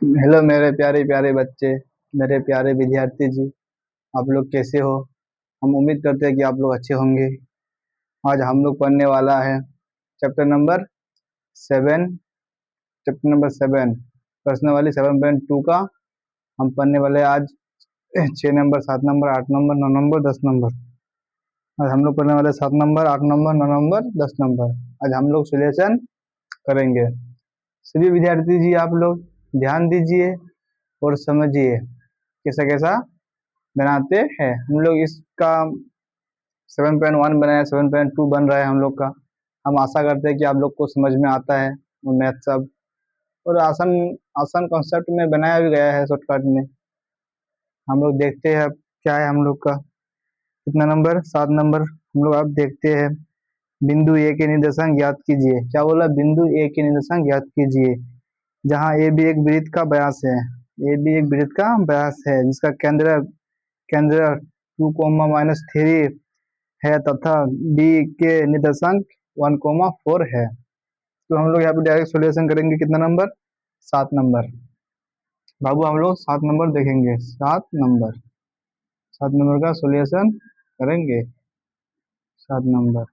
Hello मेरे प्यारे प्यारे बच्चे, मेरे प्यारे विद्यार्थी जी। आप लोग कैसे हो? हम उम्मीद करते हैं कि आप लोग अच्छे होंगे। आज हम लोग पढ़ने वाला है चैप्टर नंबर 7। चैप्टर नंबर 7 प्रश्नावली 7.2 का हम पढ़ने वाले हैं आज। 6 number, 7 number, 8 number, 9 number, 10 number. आज हम लोग पढ़ने वाले 7 नंबर, 8 नंबर, 9 नंबर, 10 नंबर। आज हम लोग सोल्यूशन करेंगे। सभी विद्यार्थी जी आप लोग ध्यान दीजिए और समझिए कैसा कैसा बनाते हैं। हम लोग इसका 7.1 बनाया, 7.2 बन रहा है हम लोग का। हम आशा करते हैं कि आप लोग को समझ में आता है वो मैथ सब, और आसान आसान कॉन्सेप्ट में बनाया भी गया है शॉर्टकट में। हम लोग देखते हैं अब क्या है हम लोग का। कितना नंबर? 7 नंबर। हम लोग अब देखते हैं। बिंदु ए के निर्देशांक ज्ञात कीजिए। क्या बोला? बिंदु ए के निर्देशांक ज्ञात कीजिए। जहाँ ए भी एक वृत्त का व्यास है, ए भी एक वृत्त का व्यास है जिसका केंद्र केंद्र 2, -3 है तथा डी के निर्देशांक 1, 4 है। तो हम लोग यहाँ पे डायरेक्ट सॉल्यूशन करेंगे। कितना नंबर? 7 नंबर। बाबू हम लोग 7 नंबर देखेंगे। 7 नंबर, 7 नंबर का सॉल्यूशन करेंगे। 7 नंबर।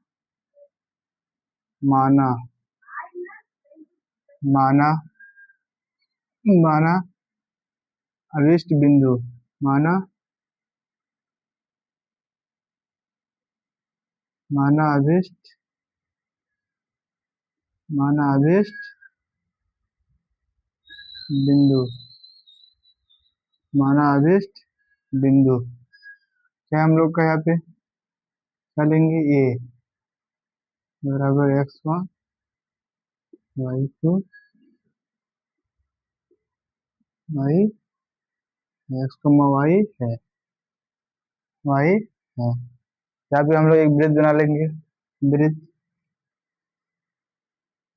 माना माना माना अभिष्ट बिंदु। माना माना अभिष्ट माना अभिष्ट बिंदु। माना अभिष्ट बिंदु क्या हम लोग का यहाँ पे क्या लेंगे? ए बराबर x1 y2 y x, y है। y है। यहाँ पे हम लोग एक वृत्त बना लेंगे। वृत्त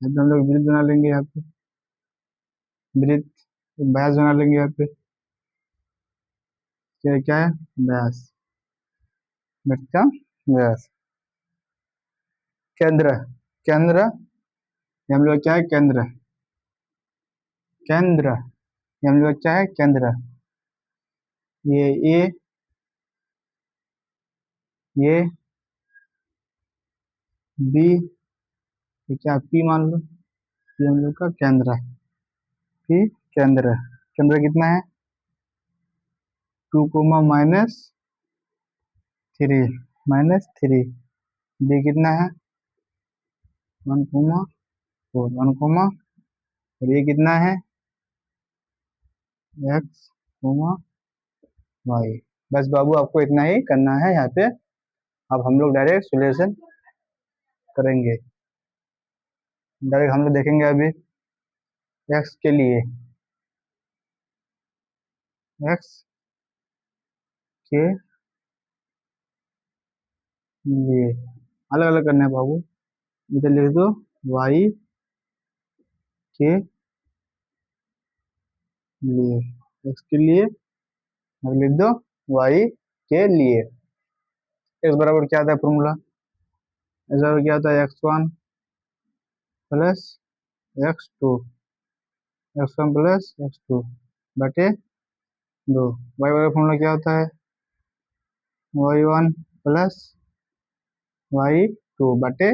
यहाँ पे हम लोग वृत्त बना लेंगे। यहाँ पे वृत्त व्यास बना लेंगे। यहाँ पे क्या क्या है? व्यास। वृत्त का व्यास। केंद्र केंद्र ये हम लोग क्या है? केंद्र केंद्र ये हम लोग क्या है? केंद्र। ये ए, ये बी, ये क्या? पी मान लो। ये हम लोग का केंद्र। पी केंद्र। केंद्र कितना है? 2, -3 बी कितना है? 1, 4 और ये कितना है? x, y। बस बाबू आपको इतना ही करना है यहाँ पे। अब हम लोग डायरेक्ट सॉल्यूशन करेंगे। डायरेक्ट हम लोग देखेंगे अभी x के लिए। x के लिए अलग अलग करना है बाबू। इधर लिख दो y के लिए। x के लिए अब लिख दो y के लिए। x बराबर क्या आता है फॉर्मूला? x बराबर क्या होता है? x1 plus x2 x1 plus x2 बटे 2। y बराबर फॉर्मूला क्या होता है? y1 प्लस y2 बटे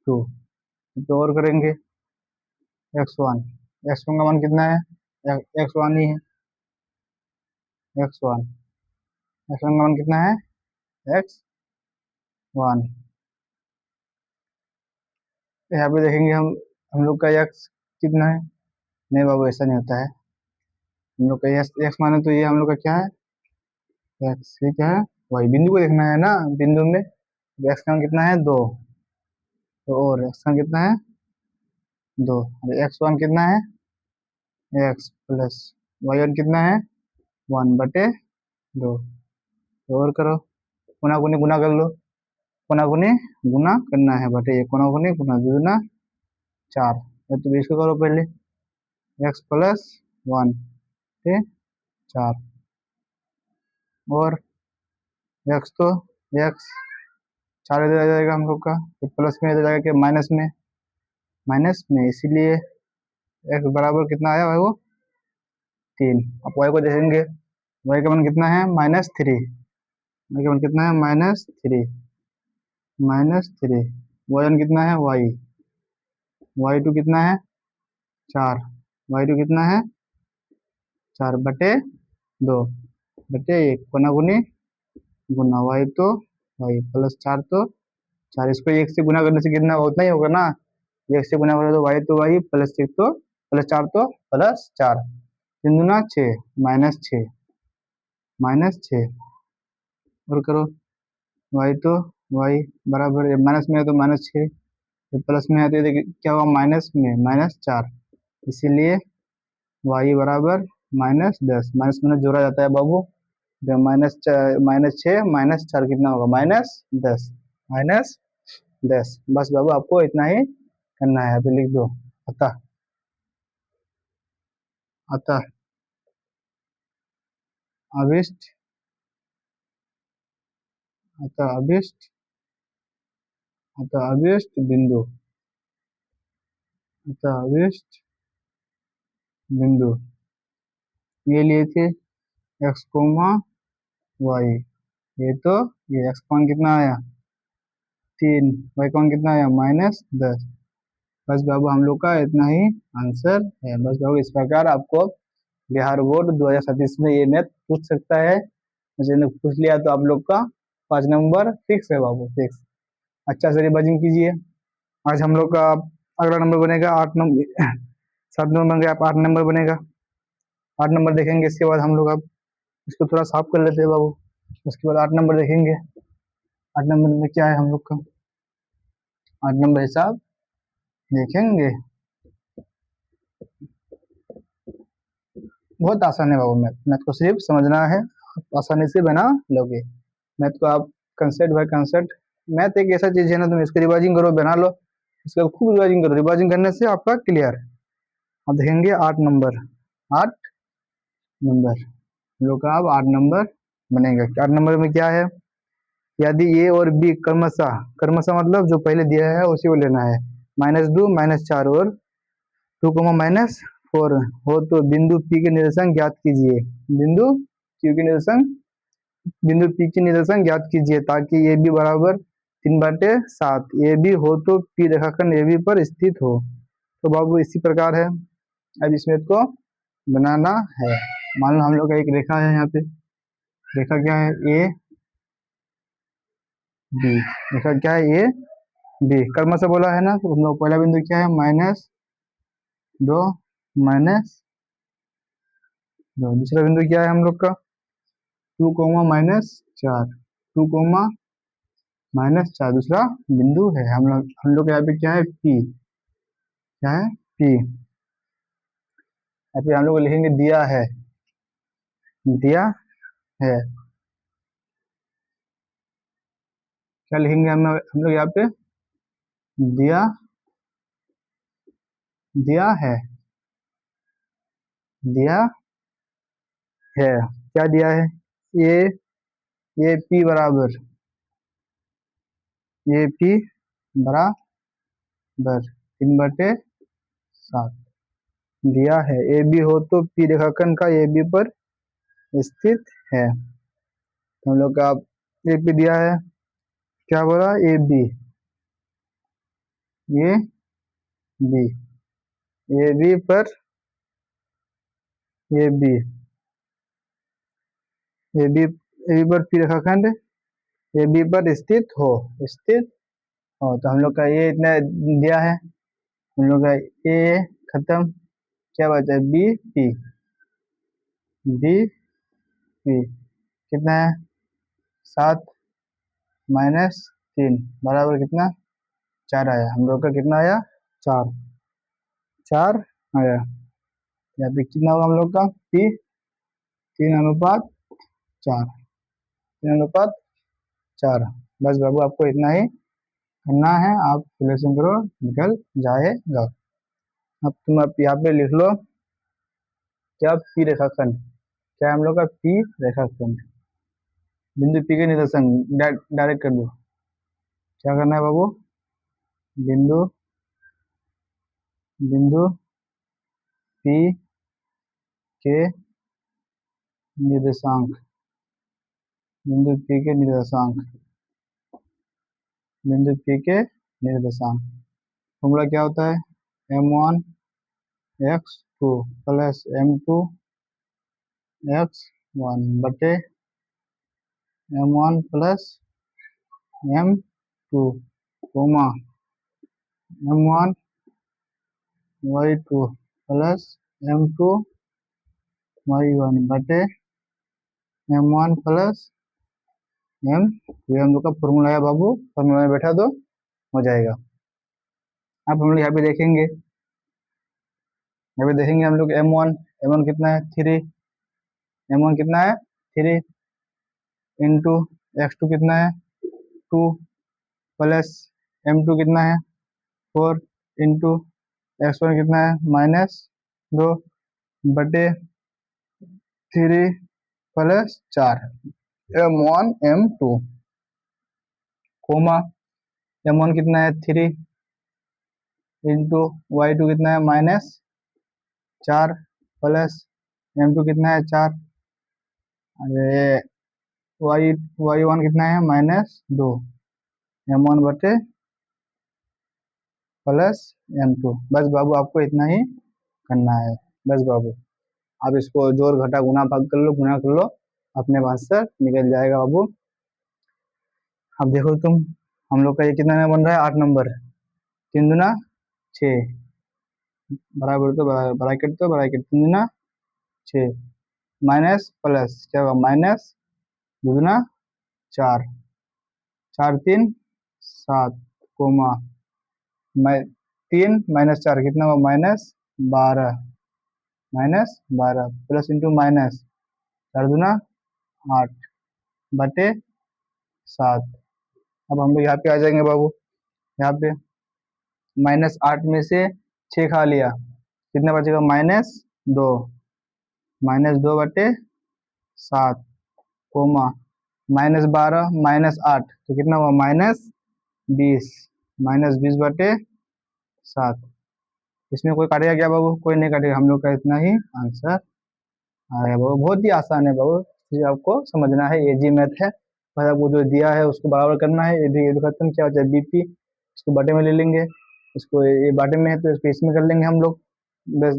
2। तो और करेंगे x1। x1 का मान कितना है? x1 ही है। x1 x1 का मान कितना है? x1। यहाँ पे देखेंगे हम लोग का x कितना है? नहीं बाबू ऐसा नहीं होता है। हम लोग का x माने तो ये हम लोग का क्या है? x ये क्या है? y। बिंदु को देखना है ना। बिंदु में x का मान कितना है? 2। तो और x का कितना है? 2। x1 कितना है? x प्लस y1 कितना है? 1/2। तो और करो, गुना गुनी गुना कर लो। गुना गुनी गुना करना है बटे ये। गुना गुनी गुना 2 दूना 4। तो इसको करो पहले। x प्लस 1 पे 4 और x तो x 4 इधर आ जाएगा हम लोग का। तो प्लस में इधर जाएगा कि माइनस में? माइनस में, इसीलिए x बराबर कितना आया भाई? वो 3। अब वाई को देखेंगे, वाई का मान कितना है -3, वाई का मान कितना है -3, वजन कितना है वाई, y2 कितना है 4, y2 कितना है 4/2 बटे 1, गुना गुनी गुना वाई तो वाई +4 तो 4, इसको 1 से गुना करने से कितना उतना ही होगा ना, 1 से गुना करो तो वाई तो वाई +1 तो +4 तो +4, 3 दूना 6, -6 -6 और करो वाई तो वाई बराबर माइनस में है तो -6, तो प्लस में है तो ये देखिए क्या हुआ माइनस में -4, इसीलिए वाई बराबर -10, माइनस में जोड़ा जाता है बाबू, जब -6 -4 कितना होगा -10, -10। बस बाबू आपको इतना ही करना है, अभी लिख दो। अतः अतः अभिष्ट अतः अभिष्ट अतः अभिष्ट बिंदु अतः अभिष्ट बिंदु ये लिए थे x, y, ये तो ये x मान कितना आया 3, y मान कितना आया -10। बस बाबू हम लोग का इतना ही आंसर है। बस बाबू इस प्रकार आपको बिहार बोर्ड 2027 में ये मैथ पूछ सकता है, मुझे पूछ लिया तो आप लोग का 5 नंबर फिक्स है बाबू, फिक्स। अच्छा से रिवाइजिंग कीजिए। आज हम लोग का अगला नंबर बनेगा 8 नंबर 7 नंबर बन गया, आप 8 नंबर बनेगा, 8 नंबर देखेंगे। इसके बाद हम लोग अब इसको थोड़ा साफ कर लेते हैं बाबू, उसके बाद 8 नंबर देखेंगे। 8 नंबर में क्या है हम लोग का, 8 नंबर हिसाब देखेंगे। बहुत आसान है बाबू, मैथ को सिर्फ समझना है, आप आसानी से बना लोगे। मैथ को आप कंसेप्ट बाय कंसेप्ट, मैथ एक ऐसा चीज है ना, तुम इसकी रिवाइजिंग करो बना लो, इसका खूब रिवाइजिंग करो, रिवाइजिंग करने से आपका क्लियर। अब देखेंगे 8 नंबर, 8 नंबर हम लोग का अब 8 नंबर बनेगा। 8 नंबर में क्या है, यदि ए और बी क्रमशः, क्रमशः मतलब जो पहले दिया है उसी को लेना है, -2 -4 और 2, -4 हो तो बिंदु P के निर्देशांक ज्ञात कीजिए। बिंदु Q के निर्देशांक, बिंदु P के निर्देशांक ज्ञात कीजिए ताकि ए बी बराबर 3/7 ए बी हो तो P रेखाखंड ए बी पर स्थित हो। तो बाबू इसी प्रकार है, अब इसमें को बनाना है। मान लो हम लोग का एक रेखा है, यहाँ पे रेखा क्या है ए बी, रेखा क्या है ए बी, कर्म से बोला है ना, तो हम लोग पहला बिंदु क्या है -2 -2, दूसरा बिंदु क्या है हम लोग का 2, -4, 2, -4 दूसरा बिंदु है। हम लोग यहाँ पे क्या है P, क्या है P। यहाँ पे हम लोग लिखेंगे दिया है, दिया है, क्या लिखेंगे हम लोग यहाँ पे दिया, दिया है, दिया है, क्या दिया है ये P बराबर, ये P बराबर 3/7 दिया है। ए बी हो तो P रेखाखंड का ए बी पर स्थित है। तो हम लोग का ए पी दिया है, क्या बोला ए बी, ये बी, ए बी पर ए बी, ए बी पर P रेखाखंड ए बी पर स्थित हो, स्थित हो। तो हम लोग का ये इतना दिया है, हम लोग का ए खत्म, क्या बचा है बी पी, बी पी कितना है 7 -3 बराबर कितना 4 आया, हम लोग का कितना आया 4, 4 आया। यहाँ पे कितना होगा हम लोग का P 3:4, 3:4। बस बाबू आपको इतना ही करना है, आप सिलेक्शन करो निकल जाएगा। अब तुम आप यहाँ पे लिख लो क्या P रेखाखंड, क्या हम लोग का P रेखाखंड, बिंदु P के निर्देशांक डायरेक्ट कर दो। क्या करना है बाबू, बिंदु बिंदु P के निर्देशांक, बिंदु P के निर्देशांक, बिंदु P के निर्देशांक। फॉर्मूला क्या होता है? m1 x2 plus m2 x1 बटे m1 plus m2 coma m1 y2 plus m2 y1 बटे m1 प्लस m2। हम लोग का फॉर्मूला है बाबू, फॉर्मूला में बैठा दो हो जाएगा। अब हम लोग यहाँ पे देखेंगे, हम लोग m1 कितना है 3, m1 कितना है 3 इंटू x2 कितना है 2 प्लस m2 कितना है 4 इंटू x1 कितना है -2 बटे 3 plus 4 m1 m2 coma m1 कितना है 3 इंटू y2 कितना है -4 प्लस m2 कितना है 4, अरे y1 कितना है -2 m1 बटे प्लस m2। बस बाबू आपको इतना ही करना है, बस बाबू आप इसको जोड़ घटा गुना भाग कर लो, गुना कर लो, अपने आंसर निकल जाएगा बाबू। अब देखो तुम, हम लोग का ये कितना नंबर बन रहा है 8 नंबर, 3 दूना 6 बराबर तो ब्रैकेट 3 दूना 6 माइनस प्लस क्या होगा माइनस 2 दूना 4 4 3 7 कोमा 3 माइनस 4 कितना होगा -12 प्लस इंटू माइनस 4 दूना 8 बटे 7। अब हम लोग यहाँ पे आ जाएंगे बाबू, यहाँ पे -8 में से 6 खा लिया, कितना बचेगा -2 बटे 7 कोमा -12 -8 तो कितना हुआ -20 बटे 7। इसमें कोई काटेगा क्या बाबू? कोई नहीं काटेगा, हम लोग का इतना ही आंसर आएगा बाबू। बहुत ही आसान है बाबू, ये आपको समझना है, इजी मैथ है। बस आपको जो दिया है उसको बराबर करना है, ये खत्म क्या होता है बीपी, इसको बाटे में ले लेंगे, इसको ये बाटे में है तो इसको इसमें कर लेंगे हम लोग, बस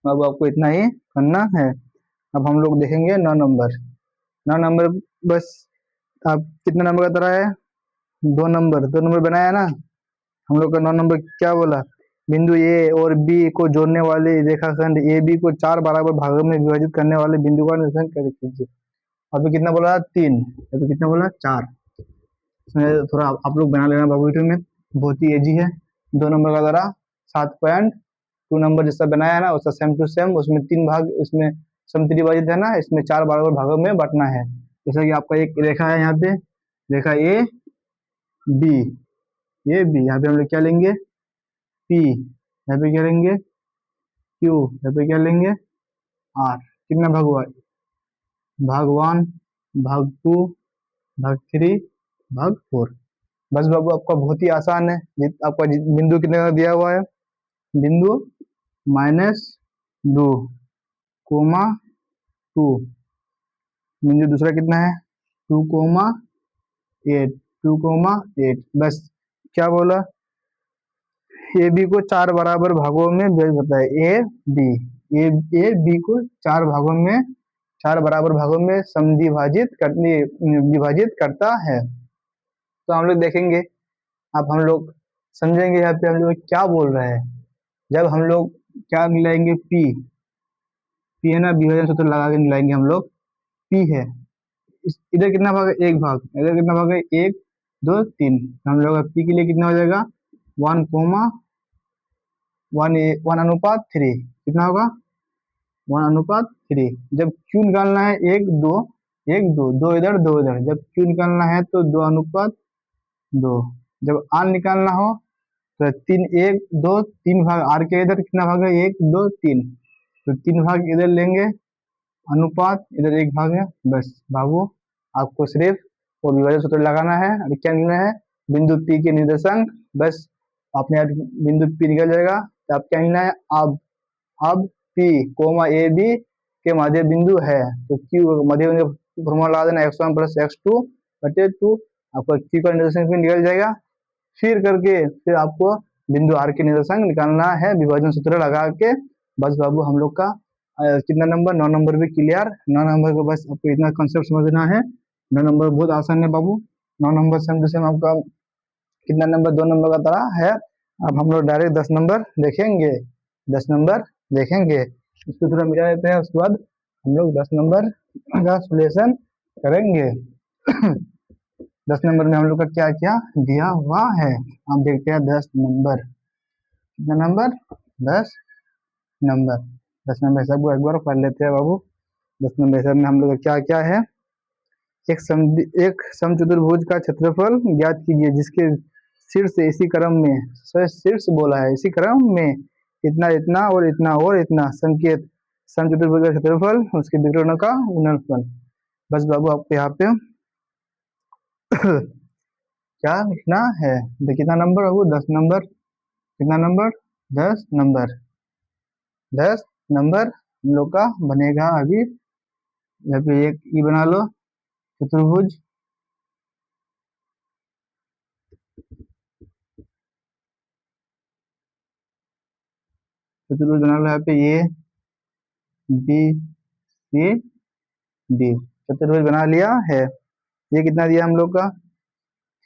बाबू आपको इतना ही करना है। अब हम लोग देखेंगे 9 नंबर, बस आप कितने नंबर का तरह है 2 नंबर बनाया ना हम लोग का। 9 नंबर क्या बोला, बिंदु ए और बी को जोड़ने वाले रेखाखंड ए बी को 4 बराबर भागों में विभाजित करने वाले बिंदु का निर्धारण कर कीजिए। अभी कितना बोला 3, अभी कितना बोला 4। इसमें थोड़ा आप लोग बना लेना बाबू, में बहुत ही इजी है। 2 नंबर का द्वारा 7.2 नंबर जैसा बनाया है ना उसका सेम टू सेम, उसमें 3 भाग, इसमें समत्रिभाजित है ना, इसमें 4 बराबर भागों में बांटना है। जैसा कि आपका एक रेखा है यहाँ पे, रेखा ए बी, ये बी, यहाँ पे हम लोग क्या लेंगे P, यहाँ पे क्या लेंगे Q, यहाँ पे क्या लेंगे R। कितना भाग हुआ, भाग 1, भाग 2, भाग 3, भाग 4। बस बाबू आपका बहुत ही आसान है। आपका बिंदु कितने का दिया हुआ है, बिंदु -2 कोमा 2, बिंदु दूसरा कितना है 2,8, 2,8। बस क्या बोला, ए बी को 4 बराबर भागों में बताए, ए बी को 4 भागों में 4 बराबर भागों में विभाजित करता है। तो हम लोग देखेंगे, अब हम लोग समझेंगे यहाँ पे हम लोग क्या बोल रहे हैं। जब हम लोग क्या मिलाएंगे पी है ना, विभाजन सूत्र लगा के मिलाएंगे हम लोग, पी है इधर कितना भाग है 1 भाग, इधर कितना भाग है 1 2 3, हम लोग पी के लिए कितना हो जाएगा 1,1:3 कितना होगा 1:3। जब क्यू निकालना है 1 2 1 2 2 इधर 2 इधर, जब क्यू निकालना है तो 2:2। जब आर निकालना हो तो 3 1 2 3 भाग, आर के इधर कितना भाग है 1 2 3, तो 3 भाग इधर लेंगे, अनुपात इधर 1 भाग है। बस बाबू आपको सिर्फ वो विभाजन सूत्र लगाना है और क्या लिखना है बिंदु पी के निर्देशांक। बस अपने आप बिंदु पी निकल जाएगा। तो आप क्या लिखना है अब पी कोमा ए बी के मध्य बिंदु है, तो क्यू मध्य बिंदु फॉर्मूला लगा देना x1 प्लस x2 बटे 2, आपका क्यू का निर्देशांक भी निकल जाएगा। फिर आपको बिंदु आर के निर्देशांक निकालना है विभाजन सूत्र लगा के। बस बाबू हम लोग का कितना नंबर, 9 नंबर भी क्लियर। 9 नंबर को बस आपको इतना कंसेप्ट समझना है। 9 नंबर बहुत आसान है बाबू। 9 नंबर सेम टू सेम आपका कितना नंबर, 2 नंबर का तरह है। अब हम लोग डायरेक्ट 10 नंबर देखेंगे। 10 नंबर देखेंगे, इसको थोड़ा मिटा देते हैं, उसके बाद हम लोग 10 नंबर का सोल्यूशन करेंगे। 10 नंबर में हम लोग का क्या क्या दिया हुआ है, आप देखते हैं। 10 नंबर, कितना नंबर, 10 नंबर। 10 नंबर सब एक बार पढ़ लेते हैं बाबू। 10 नंबर सब में हम लोग का क्या क्या है। एक समचतुर्भुज का क्षेत्रफल ज्ञात कीजिए जिसके शीर्ष इसी क्रम में, शीर्ष बोला है, इसी क्रम में इतना इतना और इतना और इतना संकेत समचतुर्भुज का क्षेत्रफल उसके विकर्णों का गुणनफल। बस बाबू आपको यहाँ पे क्या लिखना है, कितना नंबर बाबू, 10 नंबर। कितना नंबर, 10 नंबर। 10 नंबर हम लोग का बनेगा। अभी यहाँ पे एक ई बना लो, चतुर्भुज। चतुर्भुज बना लो यहाँ पे ए बी सी डी, चतुर्भुज बना लिया है। ये कितना दिया हम लोग का,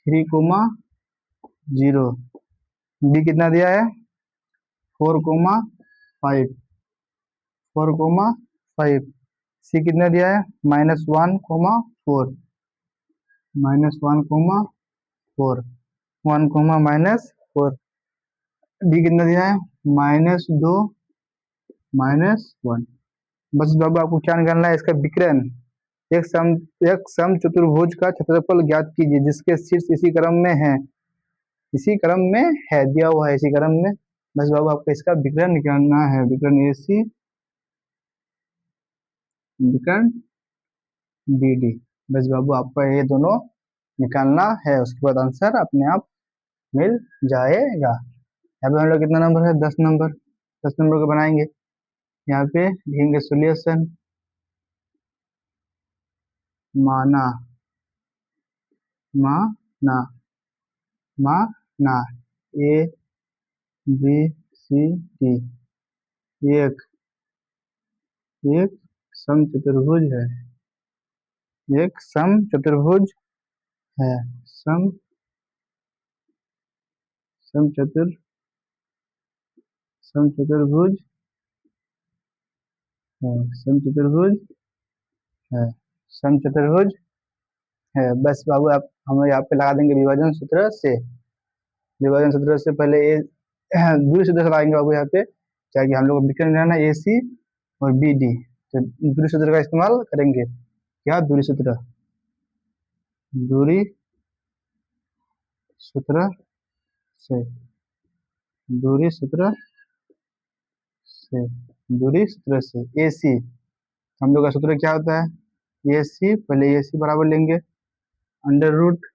3,0। बी कितना दिया है, 4,5। 4,5। सी कितना दिया है, -1,4। -1,4। 1, डी कितना दिया है, -2, -1। बस बाबू आपको क्या निकालना है, इसका विकर्ण। एक सम चतुर्भुज का क्षेत्रफल ज्ञात कीजिए जिसके शीर्ष इसी क्रम में है, इसी क्रम में है, दिया हुआ है इसी क्रम में। बस बाबू आपको इसका विकर्ण निकालना है, विकर्ण AC, विकर्ण BD। बस बाबू आपको ये दोनों निकालना है, उसके बाद आंसर अपने आप मिल जाएगा। यहाँ पे हम लोग कितना नंबर है, 10 नंबर। 10 नंबर को बनाएंगे, यहाँ पे लिखेंगे सोल्यूशन। माना, माना, माना A B C D एक समचतुर्भुज है, एक समचतुर्भुज है, समचतुर्भुज है, समचतुर्भुज है, समचतुर्भुज है। बस बाबू आप हम यहाँ पे लगा देंगे विभाजन सूत्र से। विभाजन सूत्र से पहले ये दूरी सूत्र से लगाएंगे बाबू यहाँ पे, क्या कि हम लोग विकर्ण लेना AC और BD, तो दूरी सूत्र का इस्तेमाल करेंगे। क्या, दूरी सूत्र, दूरी सूत्र से, दूरी सूत्र से, दूरी सूत्र से AC हम लोग का सूत्र क्या होता है, AC, पहले AC बराबर लेंगे under root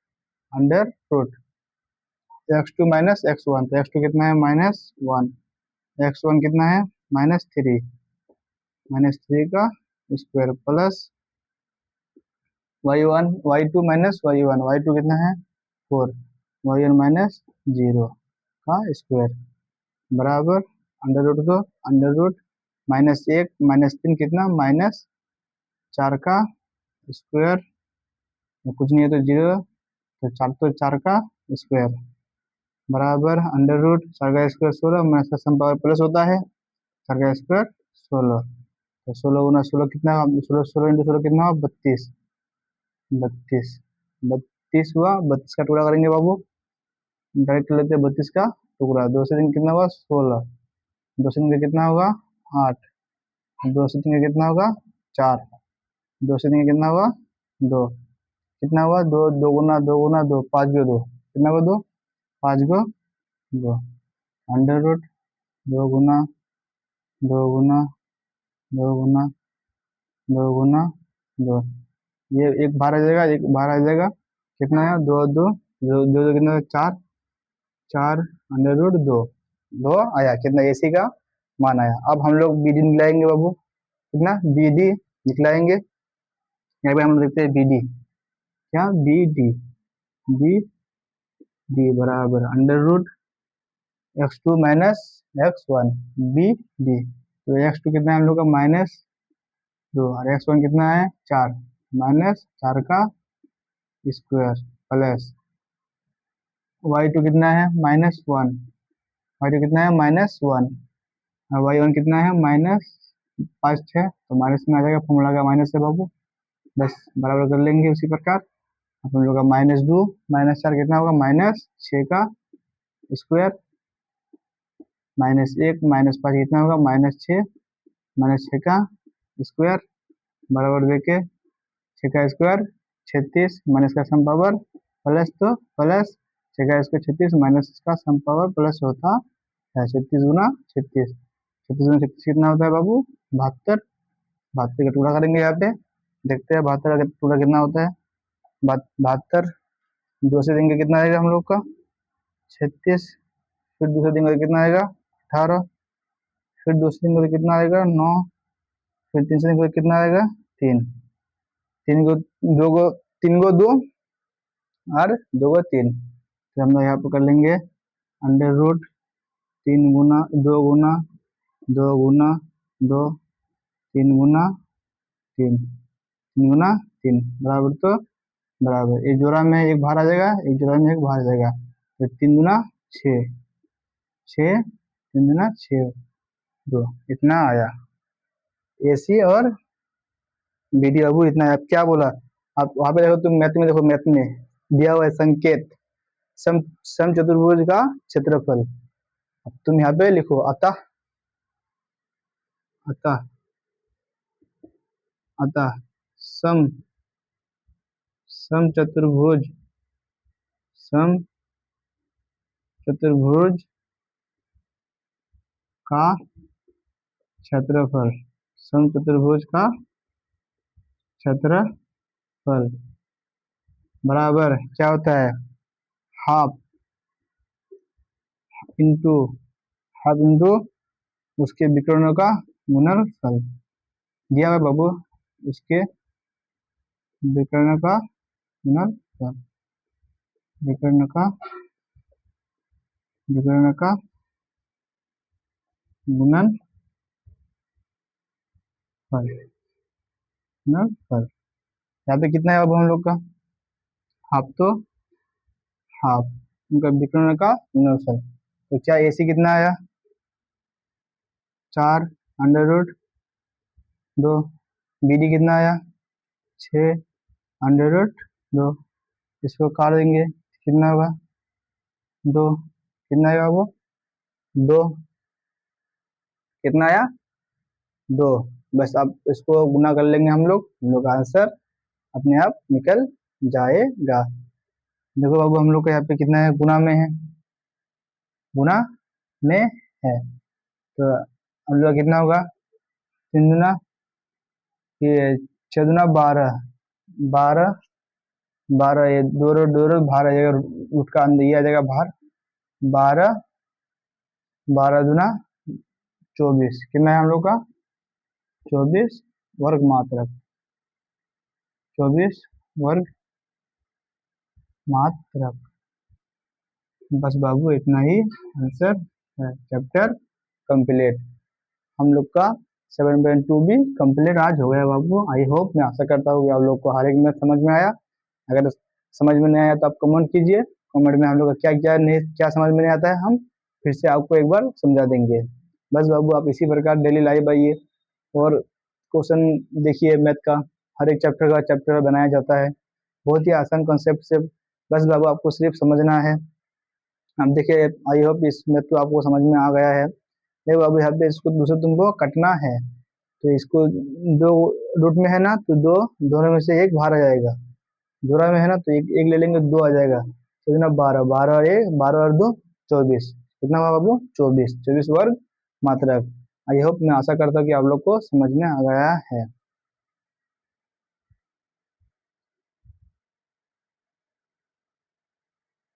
x2 minus x1, तो x2 कितना है, -1, x1 कितना है, -3, -3 का square plus y2 minus y1, y2 कितना है 4, y1 माइनस 0 का स्क्वायर बराबर अंडर रूट दो, अंडर रूट -1 -3 कितना, -4 का स्क्वायर, कुछ नहीं है तो 0, तो 4 का स्क्वायर बराबर अंडर रूट 4 का स्क्वायर 16, माइनस का सम पावर प्लस होता है, 4 का स्क्वायर 16, तो 16 गुना 16 कितना, 16 इंटू 16 कितना हुआ, 32, 32 हुआ। 32 का टुकड़ा करेंगे बाबू, डायरेक्ट लेते हैं 32 का टुकड़ा, 2 से 3 कितना हुआ, 16, 2 से 3 कितना होगा, 8, 2 से 3 कितना होगा, 4, 2 से 3 कितना हुआ, 2, कितना हुआ, 2, 2 गुना 2 गुना 2, 5 गो 2, कितना हुआ, 2, 5 गो 2, अंडर रूट 2 गुना 2 गुना 2 गुना 2 गुना 2, ये एक बाहर आ जाएगा, एक बाहर आ जाएगा, कितना है, 2 2 2 2 कितना, 4, 4 अंडर रूट 2 2 आया, कितना AC का मान आया। अब हम लोग BD निकालेंगे बाबू, कितना बी डी निकलाएंगे। यहाँ पे हम लोग देखते हैं बी डी, क्या बी डी, बी डी बराबर under root x2 minus x1 B D. तो x2 कितना है हम लोग का -2 और x1 कितना है 4, -4 का स्क्वायर प्लस y2 कितना है -1, y2 कितना है -1 और y1 कितना है -5 6, तो माइनस में आ जाएगा, फॉर्मूला का माइनस है बाबू, बस बराबर कर लेंगे उसी प्रकार। अपन लोग का -2 -4 कितना होगा -6 का स्क्वायर, -1 -5 कितना होगा -6 का स्क्वायर बराबर देके 6 का स्क्वायर 36 माइनस का सम पावर प्लस, तो प्लस 6 का स्क्वायर 36 माइनस का सम पावर प्लस होता है 36 गुना 36, 36 गुना 36 कितना होता है बाबू 72, 72 का टुकड़ा करेंगे यहाँ पे, देखते हैं 72 का टुकड़ा कितना होता है। 72 दो से देंगे कितना आएगा हम लोग का 36, फिर दूसरे देंगे कितना आएगा 18, फिर दूसरे देंगे कितना आएगा 9, फिर तीसरे देंगे कितना आएगा 3, 3 को 2 को 3 को 2 और 2 को 3, तो हम लोग यहाँ पर कर लेंगे अंडर रूट 3 गुना 2 गुना 2 गुना 2 3 गुना 3 3 गुना 3 बराबर, तो बराबर एक जोड़ा में एक बाहर आ जाएगा, एक जोड़ा में एक बाहर आ जाएगा, तो 3 गुना 6 6 3 गुना 6 2 इतना आया AC और BD बाबू इतना है। अब क्या बोला आप वहां पे देखो, तुम मैथ में देखो, मैथ में दिया हुआ है संकेत सम चतुर्भुज का क्षेत्रफल। अब तुम यहाँ पे लिखो अतः अतः अतः सम चतुर्भुज का क्षेत्रफल, सम चतुर्भुज का क्षेत्रफल बराबर क्या होता है हाफ इंटू उसके विकर्णों का गुणनफल। दिया हुआ बाबू उसके विकर्ण का गुणनफल, विकर्ण का गुणनफल गुणनफल। यहाँ पे कितना है बाबू हम लोग का हाफ, तो हाफ उनका विकर्ण का गुणनफल, तो क्या AC कितना आया 4 अंडर रूट 2, BD कितना आया 6 अंडर रूट 2, इसको काट देंगे कितना होगा 2, कितना आएगा वो 2, कितना आया 2, बस अब इसको गुना कर लेंगे हम लोग का आंसर अपने आप निकल जाएगा। देखो बाबू हम लोग का यहाँ पे कितना है गुना में है, गुना में है, तो हम लोग कितना होगा 3 गुना ये 6 गुना 12 12 12 ये 2 रोड बाहर आ जाएगा, रूट का अंदर ये आ जाएगा बाहर, 12 12 दुना 24 कितना है हम लोग का 24 वर्ग मात्रक, 24 वर्ग मात्रक। बस बाबू इतना ही आंसर है, चैप्टर कंप्लीट। हम लोग का 7.2 भी कंप्लीट आज हो गया बाबू। आई होप, मैं आशा करता हूँ कि आप लोग को हर एक में समझ में आया। अगर समझ में नहीं आया तो आप कमेंट कीजिए, कमेंट में हम लोग का क्या क्या नहीं क्या समझ में नहीं आता है हम फिर से आपको एक बार समझा देंगे। बस बाबू आप इसी प्रकार डेली लाइव आइए और क्वेश्चन देखिए, मैथ का हर एक चैप्टर बनाया जाता है बहुत ही आसान कॉन्सेप्ट से। बस बाबू आपको सिर्फ समझना है। अब देखिए आई होप इस मैथ तो आपको समझ में आ गया है। देखो बाबू यहाँ पे इसको दूसरे तुमको कटना है, तो इसको 2 रूट में है ना, तो 2 दोनों में से एक बाहर आ जाएगा, जोड़ा में है ना तो एक ले लेंगे 2 आ जाएगा, तो ना 12 12 और 1 12 और 2 24 कितना हुआ बाबू 24 वर्ग मात्रक। आई होप, मैं आशा करता हूँ कि आप लोग को समझ में आ गया है।